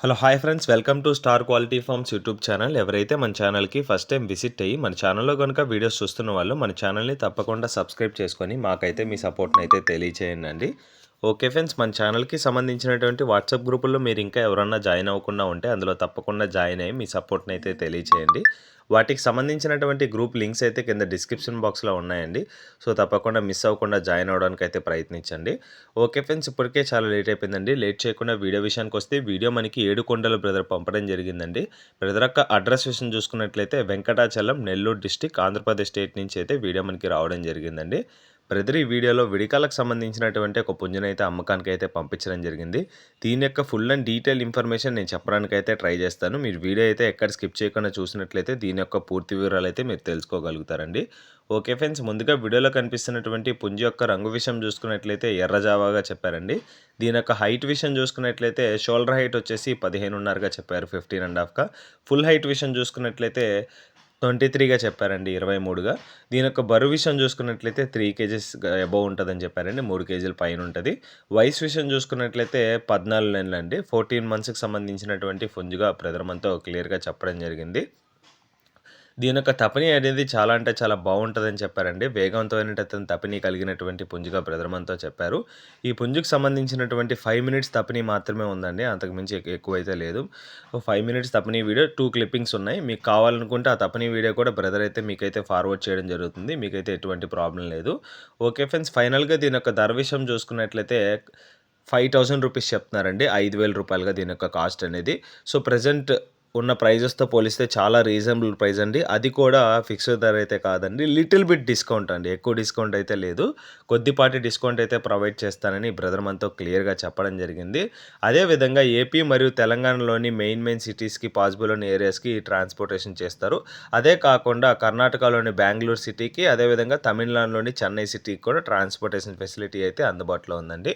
Hello hi friends, welcome to star quality forms YouTube channel. ఎవరైతే మన ఛానల్కి first time visit అయ్యి మన ఛానల్లో కనుక వీడియోస్ చూస్తున్న వాళ్ళు మన ఛానల్ని తప్పకుండా సబ్స్క్రైబ్ చేసుకొని మాకైతే మీ సపోర్ట్ని అయితే తెలియచేయండి. ఓకే ఫ్రెండ్స్, మన ఛానల్కి సంబంధించినటువంటి వాట్సాప్ గ్రూపుల్లో మీరు ఇంకా ఎవరన్నా జాయిన్ అవ్వకుండా ఉంటే అందులో తప్పకుండా జాయిన్ అయ్యి మీ సపోర్ట్ని అయితే తెలియచేయండి. వాటికి సంబంధించినటువంటి గ్రూప్ లింక్స్ అయితే కింద డిస్క్రిప్షన్ బాక్స్లో ఉన్నాయండి. సో తప్పకుండా మిస్ అవ్వకుండా జాయిన్ అవ్వడానికి అయితే ప్రయత్నించండి. ఓకే ఫ్రెండ్స్, ఇప్పటికే చాలా లేట్ అయిపోయిందండి. లేట్ చేయకుండా వీడియో విషయానికి వస్తే వీడియో మనకి ఏడుకొండల బ్రదర్ పంపడం జరిగిందండి. బ్రదర్ యొక్క అడ్రస్ విషయం చూసుకున్నట్లయితే వెంకటాచలం, నెల్లూరు డిస్టిక్, ఆంధ్రప్రదేశ్ స్టేట్ నుంచి అయితే వీడియో మనకి రావడం జరిగిందండి. బ్రదర్ ఈ వీడియోలో విడికాలకు సంబంధించినటువంటి ఒక పుంజునైతే అమ్మకానికి అయితే పంపించడం జరిగింది. దీని యొక్క ఫుల్ అండ్ డీటెయిల్ ఇన్ఫర్మేషన్ నేను చెప్పడానికి అయితే ట్రై చేస్తాను. మీరు వీడియో అయితే ఎక్కడ స్కిప్ చేయకుండా చూసినట్లయితే దీని యొక్క పూర్తి వివరాలు అయితే మీరు తెలుసుకోగలుగుతారండి. ఓకే ఫ్రెండ్స్, ముందుగా వీడియోలో కనిపిస్తున్నటువంటి పుంజు యొక్క రంగు విషయం చూసుకున్నట్లయితే ఎర్రజావాగా చెప్పారండి. దీని యొక్క హైట్ విషయం చూసుకున్నట్లయితే షోల్డర్ హైట్ వచ్చేసి 15.5గా చెప్పారు, 15.5గా. ఫుల్ హైట్ విషయం చూసుకున్నట్లయితే 23గా చెప్పారండి, 23గా. దీని యొక్క బరువు విషయం చూసుకున్నట్లయితే 3 కేజెస్ అబోవ్ ఉంటుందని చెప్పారండి, 3 కేజీల పైన ఉంటుంది. వయసు విషయం చూసుకున్నట్లయితే 14 నెలలు అండి, 14 మంత్స్కి సంబంధించినటువంటి పుంజుగా బ్రదర్ మనతో క్లియర్గా చెప్పడం జరిగింది. దీని యొక్క తపని అనేది చాలా అంటే చాలా బాగుంటుందని చెప్పారండి. వేగవంతమైనటువంటి తపని కలిగినటువంటి పుంజుగా బ్రదర్ మనతో చెప్పారు. ఈ పుంజుకు సంబంధించినటువంటి 5 మినిట్స్ తపని మాత్రమే ఉందండి, అంతకుమించి ఎక్కువైతే లేదు. 5 మినిట్స్ తపని వీడియో 2 క్లిప్పింగ్స్ ఉన్నాయి. మీకు కావాలనుకుంటే ఆ తపని వీడియో కూడా బ్రదర్ అయితే మీకైతే ఫార్వర్డ్ చేయడం జరుగుతుంది. మీకైతే ఎటువంటి ప్రాబ్లం లేదు. ఓకే ఫ్రెండ్స్, ఫైనల్గా దీని యొక్క ధర విషయం చూసుకున్నట్లయితే 5000 రూపీస్ చెప్తున్నారండి, 5000 రూపాయలుగా దీని యొక్క కాస్ట్ అనేది. సో ప్రజెంట్ ఉన్న ప్రైజెస్తో పోలిస్తే చాలా రీజనబుల్ ప్రైస్ అండి. అది కూడా ఫిక్స్డ్ ధర అయితే కాదండి, లిటిల్ బిట్ డిస్కౌంట్ అండి, ఎక్కువ డిస్కౌంట్ అయితే లేదు. కొద్దిపాటి డిస్కౌంట్ అయితే ప్రొవైడ్ చేస్తానని బ్రదర్ మనతో క్లియర్గా చెప్పడం జరిగింది. అదేవిధంగా ఏపీ మరియు తెలంగాణలోని మెయిన్ సిటీస్కి పాసిబుల్ ఉన్న ఏరియాస్కి ట్రాన్స్పోర్టేషన్ చేస్తారు. అదే కాకుండా కర్ణాటకలోని బెంగళూరు సిటీకి, అదేవిధంగా తమిళనాడులోని చెన్నై సిటీకి కూడా ట్రాన్స్పోర్టేషన్ ఫెసిలిటీ అయితే అందుబాటులో ఉందండి.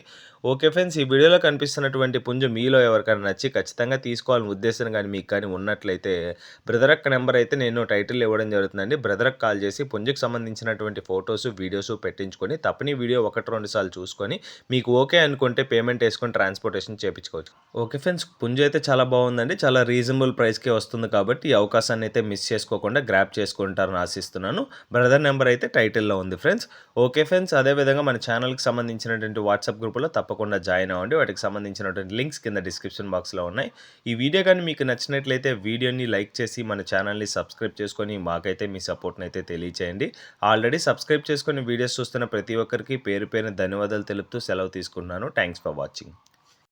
ఓకే ఫ్రెండ్స్, ఈ వీడియోలో కనిపిస్తున్నటువంటి పుంజు మీలో ఎవరికైనా నచ్చి ఖచ్చితంగా తీసుకోవాలని ఉద్దేశం కానీ మీకు కానీ ఉన్నట్లయితే బ్రదర్ యొక్క నెంబర్ అయితే నేను టైటిల్ ఇవ్వడం జరుగుతుందండి. బ్రదర్కి కాల్ చేసి పుంజుకు సంబంధించినటువంటి ఫొటోస్, వీడియోస్ పెట్టించుకొని తప్పని వీడియో 1-2 సార్లు చూసుకొని మీకు ఓకే అనుకుంటే పేమెంట్ వేసుకొని ట్రాన్స్పోర్టేషన్ చేయించుకోవచ్చు. ఓకే ఫ్రెండ్స్, పుంజు అయితే చాలా బాగుందండి, చాలా రీజనబుల్ ప్రైస్కే వస్తుంది కాబట్టి ఈ అవకాశాన్ని అయితే మిస్ చేసుకోకుండా గ్రాప్ చేసుకుంటారని ఆశిస్తున్నాను. బ్రదర్ నెంబర్ అయితే టైటిల్లో ఉంది ఫ్రెండ్స్. ఓకే ఫ్రెండ్స్, అదేవిధంగా మన ఛానల్కి సంబంధించినటువంటి వాట్సాప్ గ్రూపులో తప్పకుండా జాయిన్ అవ్వండి. వాటికి సంబంధించినటువంటి లింక్స్ కింద డిస్క్రిప్షన్ బాక్స్లో ఉన్నాయి. ఈ వీడియో కానీ మీకు నచ్చినట్లయితే వీడియోని లైక్ చేసి మన ఛానల్ని సబ్స్క్రైబ్ చేసుకొని మాకైతే మీ సపోర్ట్ని అయితే తెలియచేయండి. ఆల్రెడీ సబ్స్క్రైబ్ చేసుకొని వీడియోస్ చూస్తున్న ప్రతి ఒక్కరికి పేరు పేరున ధన్యవాదాలు తెలుపుతూ సెలవు తీసుకుంటున్నాను. Thanks for watching.